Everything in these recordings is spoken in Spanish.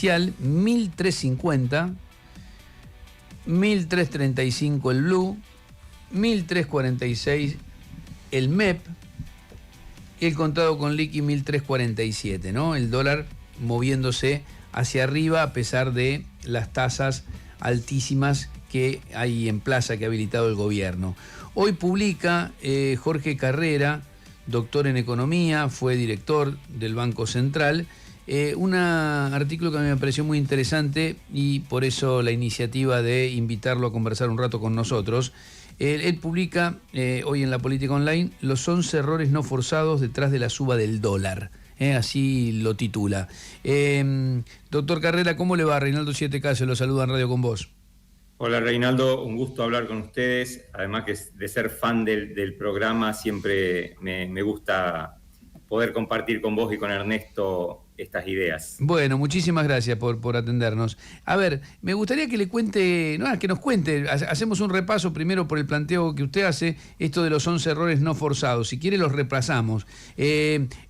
1350, 1335 el blue, 1346 el MEP y el contado con liqui 1347, ¿no? El dólar moviéndose hacia arriba a pesar de las tasas altísimas que hay en plaza que ha habilitado el gobierno. Hoy publica Jorge Carrera, doctor en economía, fue director del Banco Central, un artículo que a mí me pareció muy interesante y por eso la iniciativa de invitarlo a conversar un rato con nosotros. Él publica hoy en La Política Online los 11 errores no forzados detrás de la suba del dólar. Así lo titula. Doctor Carrera, ¿cómo le va? Reinaldo 7K se lo saluda en Radio con vos. Hola Reinaldo, un gusto hablar con ustedes. Además que de ser fan del programa, siempre me gusta poder compartir con vos y con Ernesto estas ideas. Bueno, muchísimas gracias por atendernos. A ver, me gustaría que le cuente, que nos cuente, hacemos un repaso primero por el planteo que usted hace, esto de los 11 errores no forzados, si quiere los repasamos.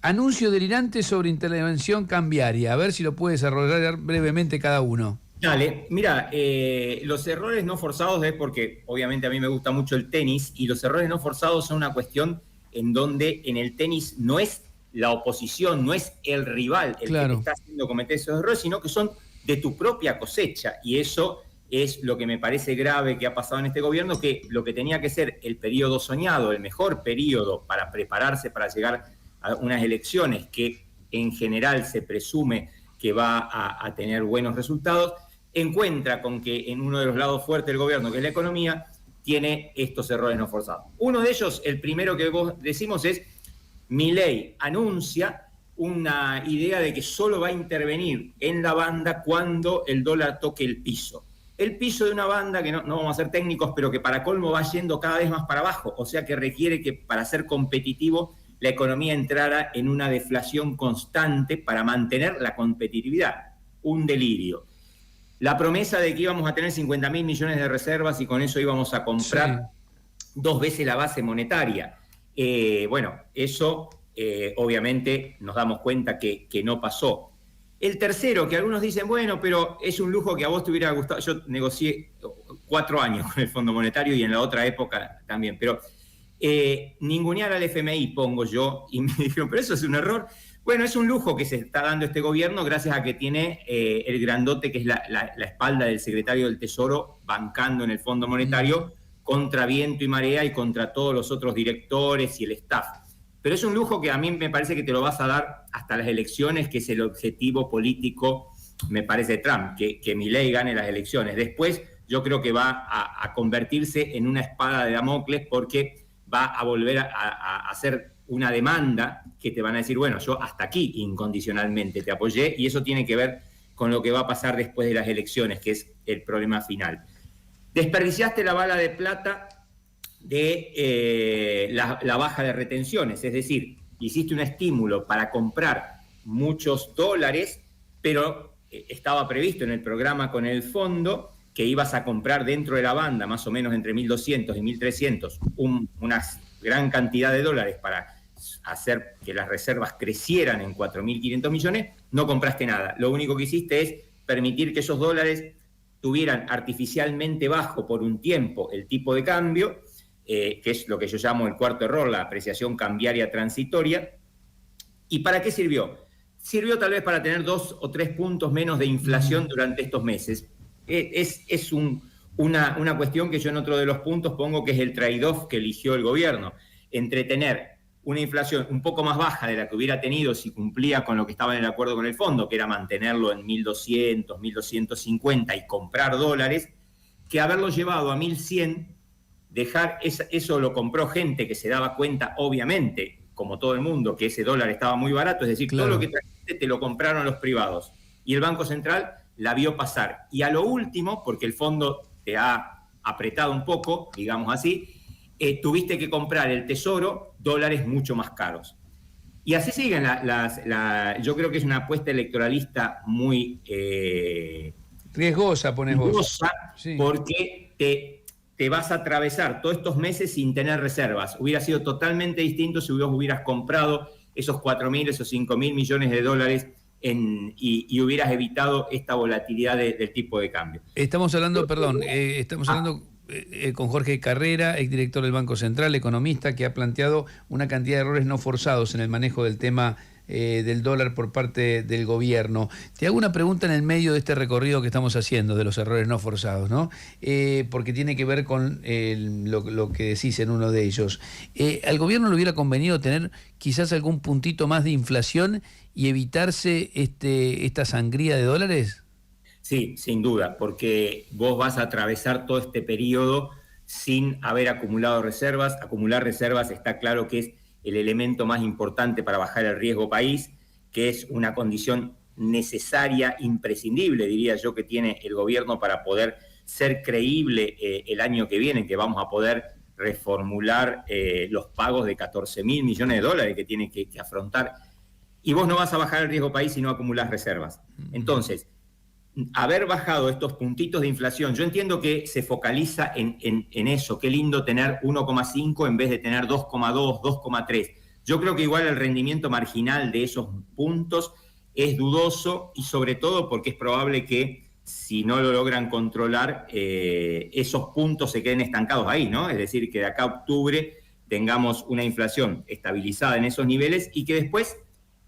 Anuncio delirante sobre intervención cambiaria, a ver si lo puede desarrollar brevemente cada uno. Dale, mira, los errores no forzados es porque obviamente a mí me gusta mucho el tenis y los errores no forzados son una cuestión en donde en el tenis no es la oposición, no es el rival el que te está haciendo cometer esos errores, sino que son de tu propia cosecha. Y eso es lo que me parece grave que ha pasado en este gobierno, que lo que tenía que ser el periodo soñado, el mejor periodo para prepararse para llegar a unas elecciones que en general se presume que va a tener buenos resultados, encuentra con que en uno de los lados fuertes del gobierno, que es la economía, tiene estos errores no forzados. Uno de ellos, el primero que vos decimos es: Milei anuncia una idea de que solo va a intervenir en la banda cuando el dólar toque el piso. El piso de una banda que no vamos a ser técnicos, pero que para colmo va yendo cada vez más para abajo, o sea que requiere que para ser competitivo la economía entrara en una deflación constante para mantener la competitividad. Un delirio. La promesa de que íbamos a tener 50.000 millones de reservas y con eso íbamos a comprar 2 veces la base monetaria. Bueno, eso obviamente nos damos cuenta que no pasó. El tercero, que algunos dicen, bueno, pero es un lujo que a vos te hubiera gustado. Yo negocié 4 años con el Fondo Monetario y en la otra época también, pero ningunear al FMI pongo yo, y me dijeron, pero eso es un error. Bueno, es un lujo que se está dando este gobierno gracias a que tiene el grandote que es la espalda del secretario del Tesoro bancando en el Fondo Monetario contra viento y marea y contra todos los otros directores y el staff. Pero es un lujo que a mí me parece que te lo vas a dar hasta las elecciones, que es el objetivo político, me parece, de Trump, que Milei gane las elecciones. Después yo creo que va a convertirse en una espada de Damocles porque va a volver a hacer una demanda que te van a decir, bueno, yo hasta aquí incondicionalmente te apoyé, y eso tiene que ver con lo que va a pasar después de las elecciones, que es el problema final. Desperdiciaste la bala de plata de la baja de retenciones, es decir, hiciste un estímulo para comprar muchos dólares, pero estaba previsto en el programa con el fondo que ibas a comprar dentro de la banda, más o menos entre 1.200 y 1.300, una gran cantidad de dólares para hacer que las reservas crecieran en 4.500 millones, no compraste nada. Lo único que hiciste es permitir que esos dólares tuvieran artificialmente bajo por un tiempo el tipo de cambio, que es lo que yo llamo el cuarto error, la apreciación cambiaria transitoria. ¿Y para qué sirvió? Sirvió tal vez para tener 2 o 3 puntos menos de inflación durante estos meses. Es una cuestión que yo en otro de los puntos pongo que es el trade-off que eligió el gobierno, entre tener una inflación un poco más baja de la que hubiera tenido si cumplía con lo que estaba en el acuerdo con el fondo, que era mantenerlo en 1.200, 1.250 y comprar dólares, que haberlo llevado a 1.100, dejar eso lo compró gente que se daba cuenta, obviamente, como todo el mundo, que ese dólar estaba muy barato, es decir, todo lo que trajiste te lo compraron los privados. Y el Banco Central la vio pasar. Y a lo último, porque el fondo te ha apretado un poco, digamos así, tuviste que comprar el Tesoro dólares mucho más caros. Y así siguen yo creo que es una apuesta electoralista muy riesgosa, pones vos. Sí. Porque te vas a atravesar todos estos meses sin tener reservas. Hubiera sido totalmente distinto si vos hubieras comprado esos 4.000, esos 5.000 millones de dólares y hubieras evitado esta volatilidad del tipo de cambio. Estamos hablando, perdón, estamos hablando con Jorge Carrera, exdirector del Banco Central, economista, que ha planteado una cantidad de errores no forzados en el manejo del tema del dólar por parte del gobierno. Te hago una pregunta en el medio de este recorrido que estamos haciendo de los errores no forzados, ¿no? Porque tiene que ver con lo que decís en uno de ellos. ¿Al gobierno le hubiera convenido tener quizás algún puntito más de inflación y evitarse esta sangría de dólares? Sí, sin duda, porque vos vas a atravesar todo este periodo sin haber acumulado reservas. Acumular reservas está claro que es el elemento más importante para bajar el riesgo país, que es una condición necesaria, imprescindible, diría yo, que tiene el gobierno para poder ser creíble el año que viene, que vamos a poder reformular los pagos de 14.000 millones de dólares que tiene que afrontar. Y vos no vas a bajar el riesgo país si no acumulás reservas. Entonces, haber bajado estos puntitos de inflación, yo entiendo que se focaliza en eso, qué lindo tener 1,5 en vez de tener 2,2, 2,3. Yo creo que igual el rendimiento marginal de esos puntos es dudoso y sobre todo porque es probable que si no lo logran controlar, esos puntos se queden estancados ahí, ¿no? Es decir, que de acá a octubre tengamos una inflación estabilizada en esos niveles y que después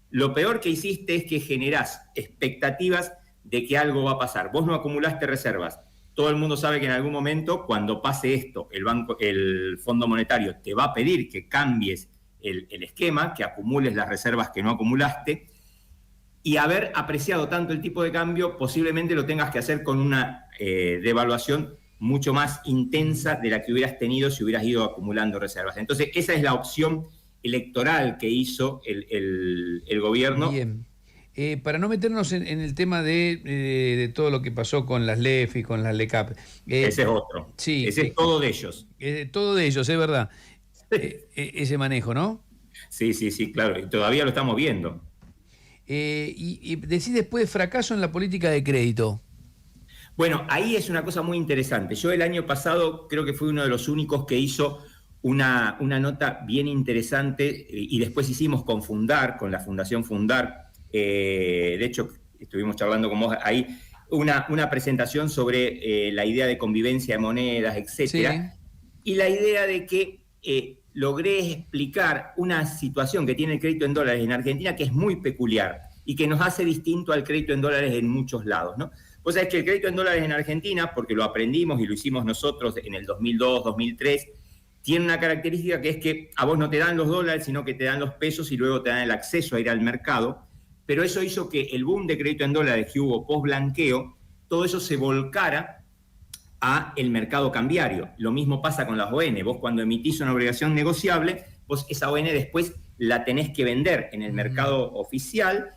lo peor que hiciste es que generás expectativas de que algo va a pasar. Vos no acumulaste reservas. Todo el mundo sabe que en algún momento, cuando pase esto, el Fondo Monetario te va a pedir que cambies el esquema, que acumules las reservas que no acumulaste, y haber apreciado tanto el tipo de cambio, posiblemente lo tengas que hacer con una devaluación mucho más intensa de la que hubieras tenido si hubieras ido acumulando reservas. Entonces, esa es la opción electoral que hizo el gobierno. Bien. Para no meternos en el tema de todo lo que pasó con las LEF y con las LECAP. Ese es otro. Sí, ese es todo de ellos. Todo de ellos, es verdad. Ese manejo, ¿no? Sí, claro. Y todavía lo estamos viendo. Y decís después fracaso en la política de crédito. Bueno, ahí es una cosa muy interesante. Yo el año pasado creo que fui uno de los únicos que hizo una nota bien interesante y después hicimos con Fundar, con la Fundación Fundar. De hecho, estuvimos charlando con vos ahí, una presentación sobre la idea de convivencia de monedas, etcétera. Sí. Y la idea de que logré explicar una situación que tiene el crédito en dólares en Argentina que es muy peculiar y que nos hace distinto al crédito en dólares en muchos lados, ¿no? Vos sabés que el crédito en dólares en Argentina, porque lo aprendimos y lo hicimos nosotros en el 2002, 2003, tiene una característica que es que a vos no te dan los dólares, sino que te dan los pesos y luego te dan el acceso a ir al mercado. Pero eso hizo que el boom de crédito en dólares que hubo post-blanqueo, todo eso se volcara a el mercado cambiario. Lo mismo pasa con las ON. Vos cuando emitís una obligación negociable, vos esa ON después la tenés que vender en el mercado oficial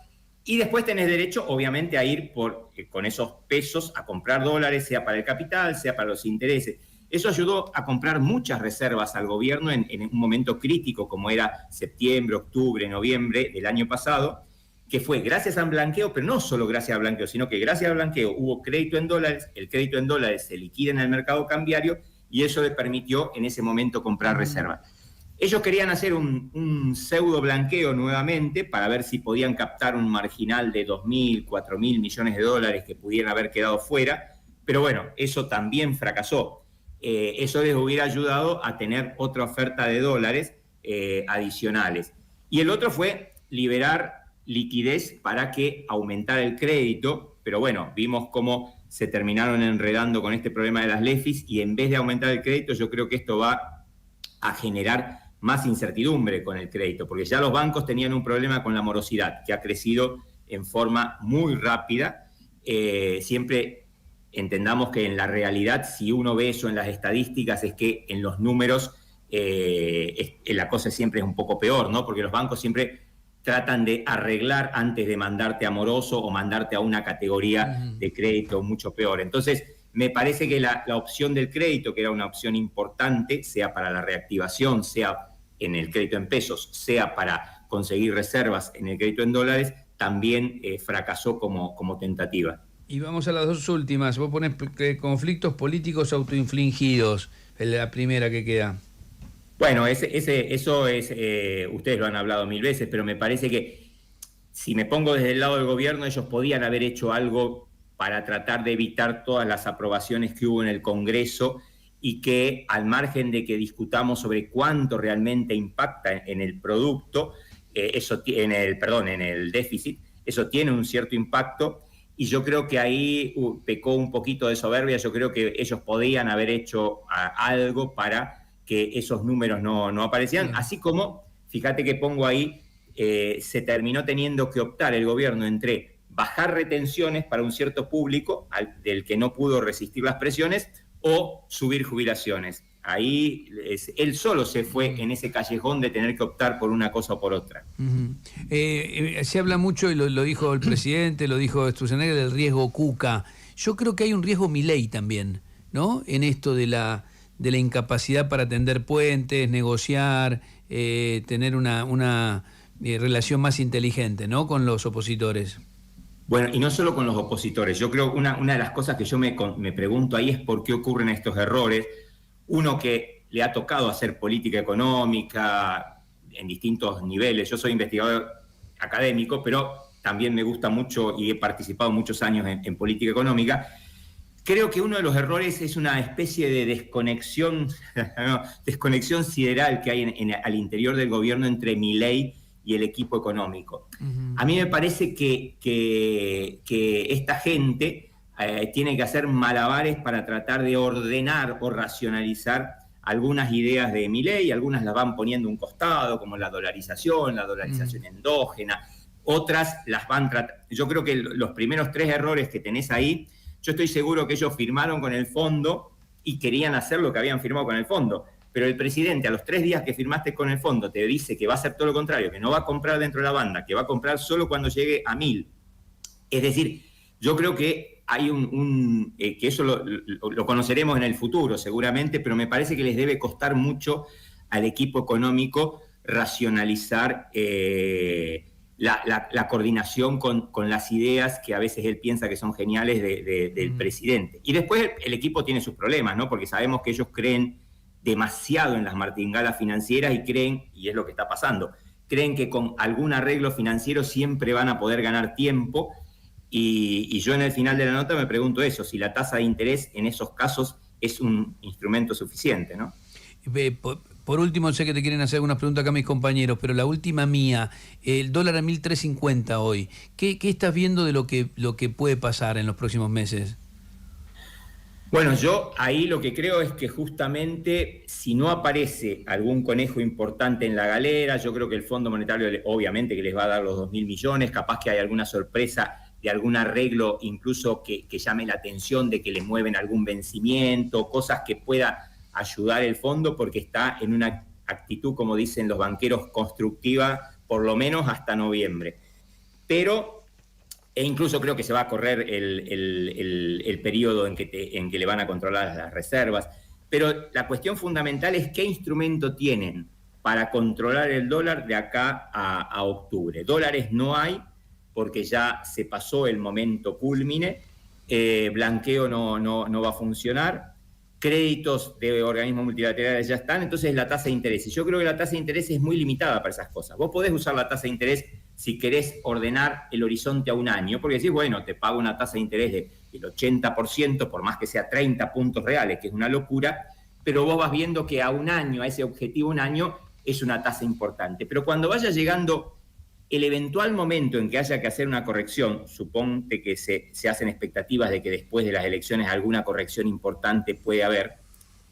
y después tenés derecho, obviamente, a ir con esos pesos a comprar dólares, sea para el capital, sea para los intereses. Eso ayudó a comprar muchas reservas al gobierno en un momento crítico como era septiembre, octubre, noviembre del año pasado, que fue gracias al blanqueo, pero no solo gracias al blanqueo, sino que gracias al blanqueo hubo crédito en dólares, el crédito en dólares se liquida en el mercado cambiario y eso le permitió en ese momento comprar reservas. Ellos querían hacer un pseudo blanqueo nuevamente para ver si podían captar un marginal de 2.000, 4.000 millones de dólares que pudieran haber quedado fuera, pero bueno, eso también fracasó. Eso les hubiera ayudado a tener otra oferta de dólares adicionales. Y el otro fue liberar liquidez para que aumentara el crédito, pero bueno, vimos cómo se terminaron enredando con este problema de las LEFIs y en vez de aumentar el crédito, yo creo que esto va a generar más incertidumbre con el crédito, porque ya los bancos tenían un problema con la morosidad, que ha crecido en forma muy rápida. Siempre entendamos que en la realidad, si uno ve eso en las estadísticas, es que en los números la cosa siempre es un poco peor, ¿no? Porque los bancos siempre tratan de arreglar antes de mandarte a moroso o mandarte a una categoría de crédito mucho peor. Entonces, me parece que la opción del crédito, que era una opción importante, sea para la reactivación, sea en el crédito en pesos, sea para conseguir reservas en el crédito en dólares, también fracasó como tentativa. Y vamos a las dos últimas. Vos ponés conflictos políticos autoinfligidos, la primera que queda. Bueno, eso es, ustedes lo han hablado 1000 veces, pero me parece que si me pongo desde el lado del gobierno, ellos podían haber hecho algo para tratar de evitar todas las aprobaciones que hubo en el Congreso y que, al margen de que discutamos sobre cuánto realmente impacta en el producto, en el déficit, eso tiene un cierto impacto, y yo creo que ahí pecó un poquito de soberbia. Yo creo que ellos podían haber hecho algo para que esos números no aparecieran, así como, fíjate que pongo ahí, se terminó teniendo que optar el gobierno entre bajar retenciones para un cierto público del que no pudo resistir las presiones o subir jubilaciones. Ahí él solo se fue en ese callejón de tener que optar por una cosa o por otra. Se habla mucho, y lo dijo el presidente, lo dijo Sturzenegger, del riesgo Cuca. Yo creo que hay un riesgo Milei también, ¿no? En esto de la incapacidad para tender puentes, negociar, tener una relación más inteligente, ¿no?, con los opositores. Bueno, y no solo con los opositores. Yo creo que una de las cosas que yo me pregunto ahí es por qué ocurren estos errores. Uno que le ha tocado hacer política económica en distintos niveles. Yo soy investigador académico, pero también me gusta mucho y he participado muchos años en política económica. Creo que uno de los errores es una especie de desconexión sideral que hay al interior del gobierno entre Milei y el equipo económico. Uh-huh. A mí me parece que esta gente tiene que hacer malabares para tratar de ordenar o racionalizar algunas ideas de Milei. Algunas las van poniendo a un costado, como la dolarización endógena. Otras las van tratando. Yo creo que los primeros 3 errores que tenés ahí, yo estoy seguro que ellos firmaron con el fondo y querían hacer lo que habían firmado con el fondo. Pero el presidente, a los 3 días que firmaste con el fondo, te dice que va a hacer todo lo contrario, que no va a comprar dentro de la banda, que va a comprar solo cuando llegue a 1000. Es decir, yo creo que hay que eso lo conoceremos en el futuro seguramente, pero me parece que les debe costar mucho al equipo económico racionalizar la coordinación con las ideas que a veces él piensa que son geniales del presidente. Y después el equipo tiene sus problemas, ¿no? Porque sabemos que ellos creen demasiado en las martingalas financieras y creen, y es lo que está pasando, creen que con algún arreglo financiero siempre van a poder ganar tiempo, y yo en el final de la nota me pregunto eso, si la tasa de interés en esos casos es un instrumento suficiente, ¿no? Por último, sé que te quieren hacer algunas preguntas acá mis compañeros, pero la última mía, el dólar a 1.350 hoy, ¿qué estás viendo de lo que puede pasar en los próximos meses? Bueno, yo ahí lo que creo es que justamente si no aparece algún conejo importante en la galera, yo creo que el Fondo Monetario obviamente que les va a dar los 2.000 millones, capaz que hay alguna sorpresa de algún arreglo incluso que llame la atención, de que le mueven algún vencimiento, cosas que pueda ayudar el fondo, porque está en una actitud, como dicen los banqueros, constructiva, por lo menos hasta noviembre. E incluso creo que se va a correr el periodo en que le van a controlar las reservas. Pero la cuestión fundamental es qué instrumento tienen para controlar el dólar de acá a octubre. Dólares no hay, porque ya se pasó el momento cúlmine. Blanqueo no va a funcionar. Créditos de organismos multilaterales ya están. Entonces la tasa de interés. Y yo creo que la tasa de interés es muy limitada para esas cosas. Vos podés usar la tasa de interés si querés ordenar el horizonte a un año, porque decís, bueno, te pago una tasa de interés del 80%, por más que sea 30 puntos reales, que es una locura, pero vos vas viendo que a un año, a ese objetivo un año, es una tasa importante. Pero cuando vaya llegando el eventual momento en que haya que hacer una corrección, suponte que se hacen expectativas de que después de las elecciones alguna corrección importante puede haber,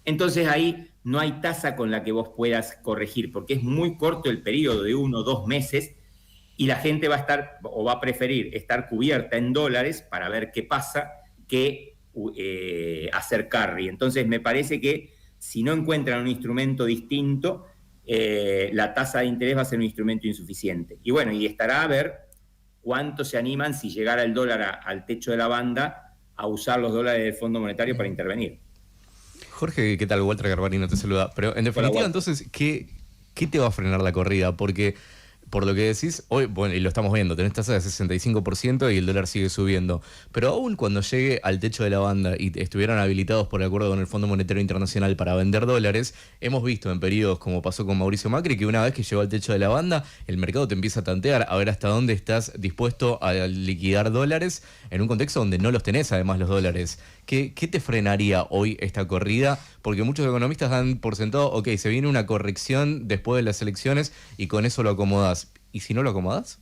entonces ahí no hay tasa con la que vos puedas corregir, porque es muy corto el periodo de 1 o 2 meses, y la gente va a estar o va a preferir estar cubierta en dólares para ver qué pasa que hacer carry. Entonces me parece que si no encuentran un instrumento distinto, la tasa de interés va a ser un instrumento insuficiente. Y bueno, y estará a ver cuánto se animan, si llegara el dólar al techo de la banda, a usar los dólares del Fondo Monetario para intervenir. Jorge, ¿qué tal? Walter Garbarino te saluda. Pero en definitiva, entonces, ¿qué te va a frenar la corrida? Porque por lo que decís, hoy, bueno, y lo estamos viendo, tenés tasa de 65% y el dólar sigue subiendo. Pero aún cuando llegue al techo de la banda y estuvieran habilitados por acuerdo con el Fondo Monetario Internacional para vender dólares, hemos visto en periodos como pasó con Mauricio Macri que una vez que llegó al techo de la banda, el mercado te empieza a tantear a ver hasta dónde estás dispuesto a liquidar dólares en un contexto donde no los tenés además los dólares. ¿Qué te frenaría hoy esta corrida? Porque muchos economistas dan por sentado, ok, se viene una corrección después de las elecciones y con eso lo acomodás. ¿Y si no lo acomodás?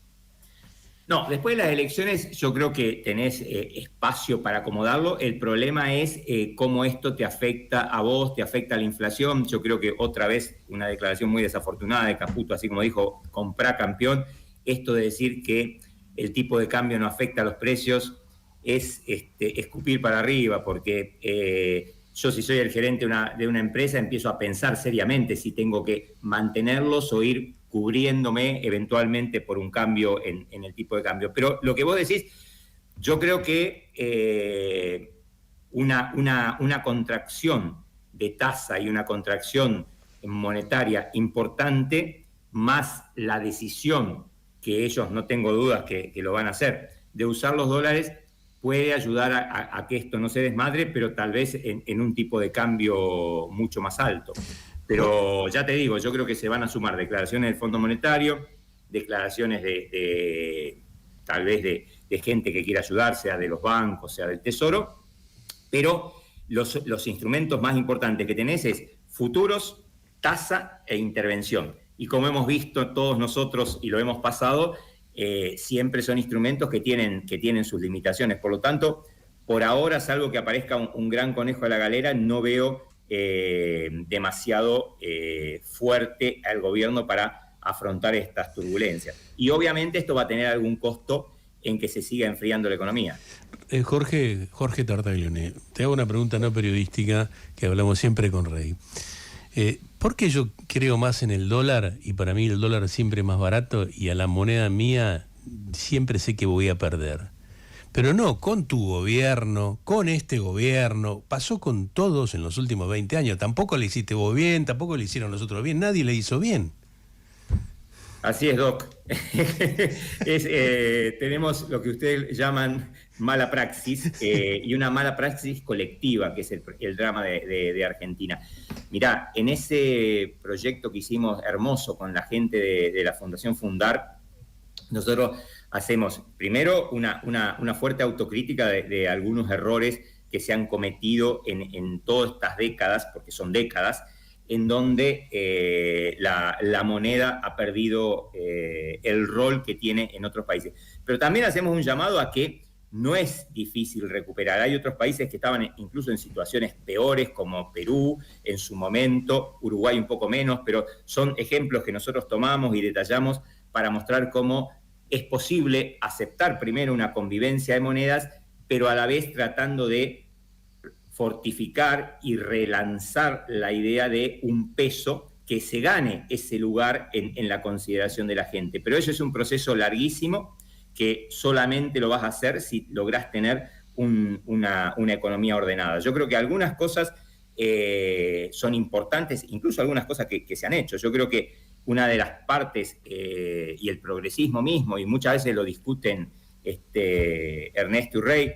No, después de las elecciones yo creo que tenés espacio para acomodarlo. El problema es cómo esto te afecta a vos, te afecta a la inflación. Yo creo que otra vez una declaración muy desafortunada de Caputo, así como dijo, comprá campeón. Esto de decir que el tipo de cambio no afecta a los precios es escupir para arriba, porque yo si soy el gerente de una empresa empiezo a pensar seriamente si tengo que mantenerlos o ir cubriéndome eventualmente por un cambio en el tipo de cambio. Pero lo que vos decís, yo creo que una contracción de tasa y una contracción monetaria importante, más la decisión, que ellos no tengo dudas que lo van a hacer, de usar los dólares, puede ayudar a que esto no se desmadre, pero tal vez en un tipo de cambio mucho más alto. Pero ya te digo, yo creo que se van a sumar declaraciones del Fondo Monetario, declaraciones tal vez de gente que quiera ayudar, sea de los bancos, sea del Tesoro, pero los instrumentos más importantes que tenés es futuros, tasa e intervención. Y como hemos visto todos nosotros y lo hemos pasado, siempre son instrumentos que tienen sus limitaciones. Por lo tanto, por ahora, salvo que aparezca un gran conejo de la galera, no veo demasiado fuerte al gobierno para afrontar estas turbulencias. Y obviamente esto va a tener algún costo en que se siga enfriando la economía. Jorge Tartaglione, te hago una pregunta no periodística que hablamos siempre con Rey. ¿Por qué yo creo más en el dólar y para mí el dólar siempre es más barato y a la moneda mía siempre sé que voy a perder? Pero no con tu gobierno, con este gobierno, pasó con todos en los últimos 20 años. Tampoco le hiciste vos bien, tampoco le hicieron los otros bien, nadie le hizo bien. Así es, Doc. Tenemos lo que ustedes llaman mala praxis y una mala praxis colectiva, que es el drama de Argentina. Mirá, en ese proyecto que hicimos hermoso con la gente de la Fundación Fundar, nosotros hacemos primero una fuerte autocrítica de algunos errores que se han cometido en todas estas décadas, porque son décadas, en donde la moneda ha perdido el rol que tiene en otros países. Pero también hacemos un llamado a que no es difícil recuperar. Hay otros países que estaban incluso en situaciones peores, como Perú en su momento, Uruguay un poco menos, pero son ejemplos que nosotros tomamos y detallamos para mostrar cómo es posible aceptar primero una convivencia de monedas, pero a la vez tratando de fortificar y relanzar la idea de un peso que se gane ese lugar en la consideración de la gente. Pero eso es un proceso larguísimo que solamente lo vas a hacer si lográs tener una economía ordenada. Yo creo que algunas cosas son importantes, incluso algunas cosas que se han hecho. Yo creo que una de las partes, y el progresismo mismo, y muchas veces lo discuten Ernesto y Rey,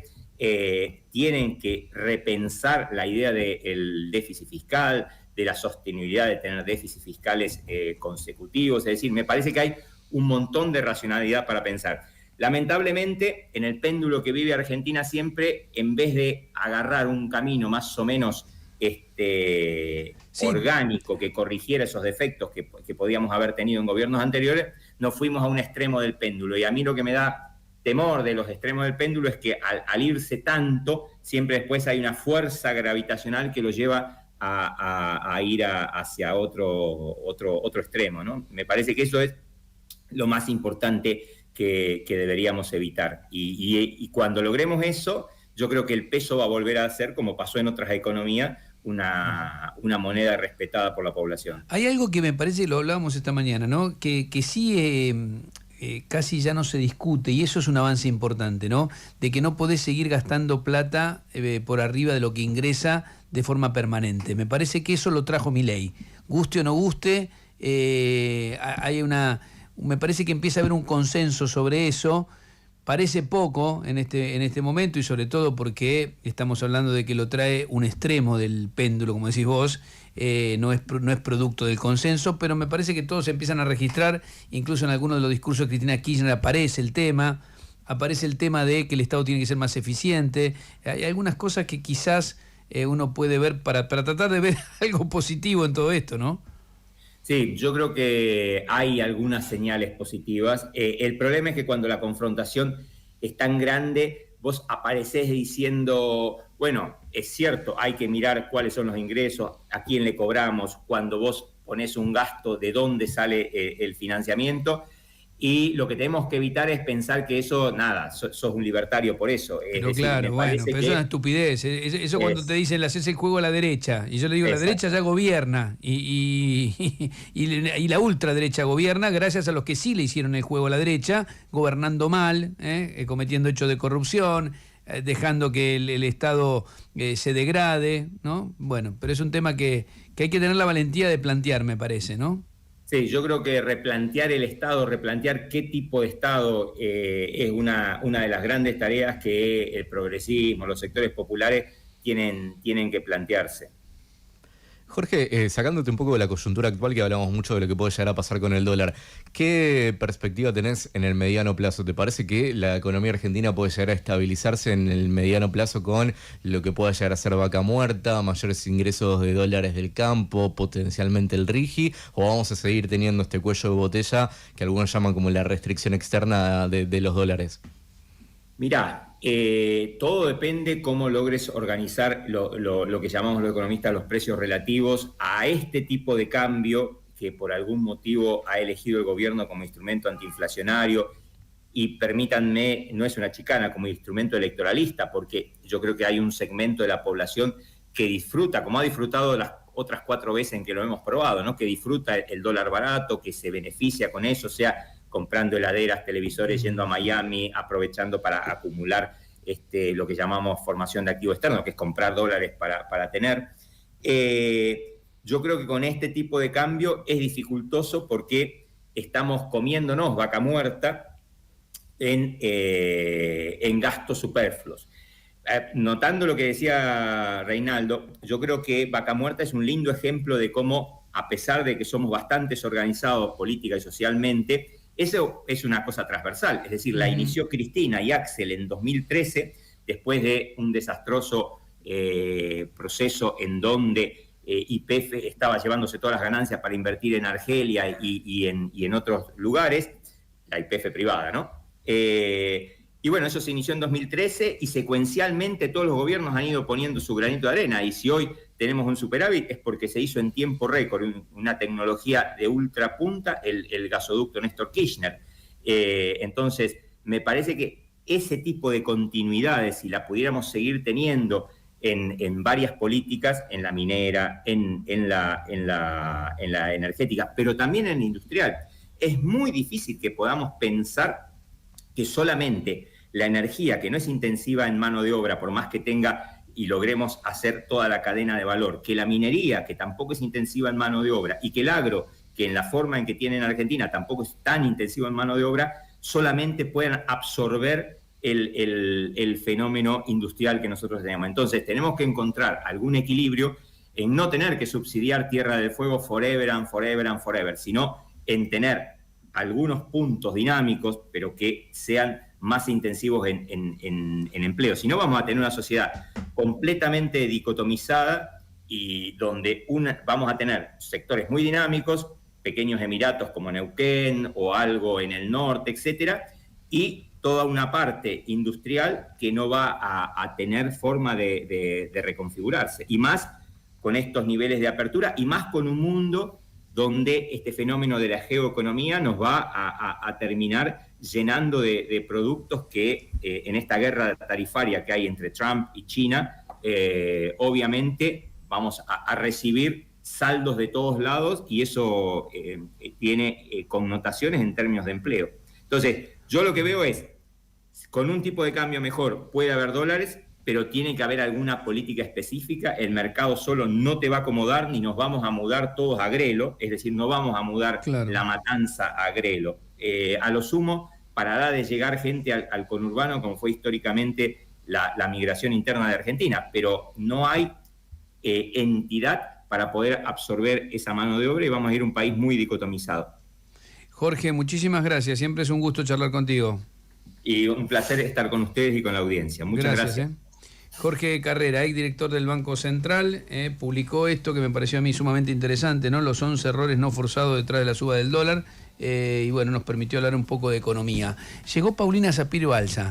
tienen que repensar la idea del déficit fiscal, de la sostenibilidad de tener déficits fiscales consecutivos. Es decir, me parece que hay un montón de racionalidad para pensar. Lamentablemente, en el péndulo que vive Argentina siempre, en vez de agarrar un camino más o menos orgánico que corrigiera esos defectos que podíamos haber tenido en gobiernos anteriores, nos fuimos a un extremo del péndulo. Y a mí lo que me da temor de los extremos del péndulo es que al irse tanto, siempre después hay una fuerza gravitacional que lo lleva a ir hacia otro extremo, ¿no? Me parece que eso es lo más importante que deberíamos evitar. Y cuando logremos eso, yo creo que el peso va a volver a ser, como pasó en otras economías, una moneda respetada por la población. Hay algo que me parece, lo hablábamos esta mañana, ¿no? Que sí casi ya no se discute, y eso es un avance importante, ¿no? De que no podés seguir gastando plata por arriba de lo que ingresa de forma permanente. Me parece que eso lo trajo Milei. Guste o no guste, hay una me parece que empieza a haber un consenso sobre eso. Parece poco en este momento, y sobre todo porque estamos hablando de que lo trae un extremo del péndulo, como decís vos, no es producto del consenso, pero me parece que todos empiezan a registrar, incluso en algunos de los discursos de Cristina Kirchner aparece el tema de que el Estado tiene que ser más eficiente. Hay algunas cosas que quizás uno puede ver para tratar de ver algo positivo en todo esto, ¿no? Sí, yo creo que hay algunas señales positivas. El problema es que cuando la confrontación es tan grande, vos aparecés diciendo, bueno, es cierto, hay que mirar cuáles son los ingresos, a quién le cobramos, cuando vos ponés un gasto, de dónde sale el financiamiento. Y lo que tenemos que evitar es pensar que eso, nada, sos un libertario por eso. Pero decir, claro, bueno, pero eso es una estupidez. Eso cuando te dicen, le haces el juego a la derecha. Y yo le digo, la derecha ya gobierna. Y la ultraderecha gobierna gracias a los que sí le hicieron el juego a la derecha, gobernando mal, cometiendo hechos de corrupción, dejando que el Estado se degrade, ¿no? Bueno, pero es un tema que hay que tener la valentía de plantear, me parece, ¿no? Sí, yo creo que replantear el Estado, replantear qué tipo de Estado es una de las grandes tareas que el progresismo, los sectores populares tienen que plantearse. Jorge, sacándote un poco de la coyuntura actual, que hablamos mucho de lo que puede llegar a pasar con el dólar, ¿qué perspectiva tenés en el mediano plazo? ¿Te parece que la economía argentina puede llegar a estabilizarse en el mediano plazo con lo que pueda llegar a ser vaca muerta, mayores ingresos de dólares del campo, potencialmente el RIGI, o vamos a seguir teniendo este cuello de botella que algunos llaman como la restricción externa de los dólares? Mirá, todo depende cómo logres organizar lo que llamamos los economistas los precios relativos a este tipo de cambio que por algún motivo ha elegido el gobierno como instrumento antiinflacionario, y permítanme, no es una chicana, como instrumento electoralista, porque yo creo que hay un segmento de la población que disfruta, como ha disfrutado las otras 4 veces en que lo hemos probado, ¿no? Que disfruta el dólar barato, que se beneficia con eso, o sea, comprando heladeras, televisores, yendo a Miami, aprovechando para acumular lo que llamamos formación de activo externo, que es comprar dólares para tener. Yo creo que con este tipo de cambio es dificultoso porque estamos comiéndonos vaca muerta en gastos superfluos. Notando lo que decía Reinaldo, yo creo que vaca muerta es un lindo ejemplo de cómo, a pesar de que somos bastante organizados política y socialmente, eso es una cosa transversal, es decir, la inició Cristina y Axel en 2013, después de un desastroso proceso en donde YPF estaba llevándose todas las ganancias para invertir en Argelia y en otros lugares, la YPF privada, ¿no? Y bueno, eso se inició en 2013 y secuencialmente todos los gobiernos han ido poniendo su granito de arena, y si hoy tenemos un superávit es porque se hizo en tiempo récord, una tecnología de ultra punta, el gasoducto Néstor Kirchner. Entonces, me parece que ese tipo de continuidades, si la pudiéramos seguir teniendo en varias políticas, en la minera, en la energética, pero también en la industrial, es muy difícil que podamos pensar que solamente la energía, que no es intensiva en mano de obra, por más que tenga y logremos hacer toda la cadena de valor, que la minería, que tampoco es intensiva en mano de obra, y que el agro, que en la forma en que tiene en Argentina tampoco es tan intensivo en mano de obra, solamente puedan absorber el fenómeno industrial que nosotros tenemos. Entonces tenemos que encontrar algún equilibrio en no tener que subsidiar Tierra del Fuego forever and forever and forever, sino en tener algunos puntos dinámicos, pero que sean más intensivos en empleo. Si no, vamos a tener una sociedad completamente dicotomizada y donde vamos a tener sectores muy dinámicos, pequeños emiratos como Neuquén o algo en el norte, etcétera, y toda una parte industrial que no va a tener forma de reconfigurarse. Y más con estos niveles de apertura y más con un mundo donde este fenómeno de la geoeconomía nos va a terminar llenando de productos que en esta guerra tarifaria que hay entre Trump y China, obviamente vamos a recibir saldos de todos lados y eso tiene connotaciones en términos de empleo. Entonces, yo lo que veo es, con un tipo de cambio mejor puede haber dólares, pero tiene que haber alguna política específica. El mercado solo no te va a acomodar, ni nos vamos a mudar todos a Grelo, es decir, no vamos a mudar La Matanza a Grelo. A lo sumo, parará de llegar gente al conurbano, como fue históricamente la migración interna de Argentina, pero no hay entidad para poder absorber esa mano de obra y vamos a ir a un país muy dicotomizado. Jorge, muchísimas gracias. Siempre es un gusto charlar contigo. Y un placer estar con ustedes y con la audiencia. Muchas gracias. Jorge Carrera, exdirector del Banco Central, publicó esto que me pareció a mí sumamente interesante, ¿no? Los 11 errores no forzados detrás de la suba del dólar. Y bueno, nos permitió hablar un poco de economía. Llegó Paulina Sapir Balsa.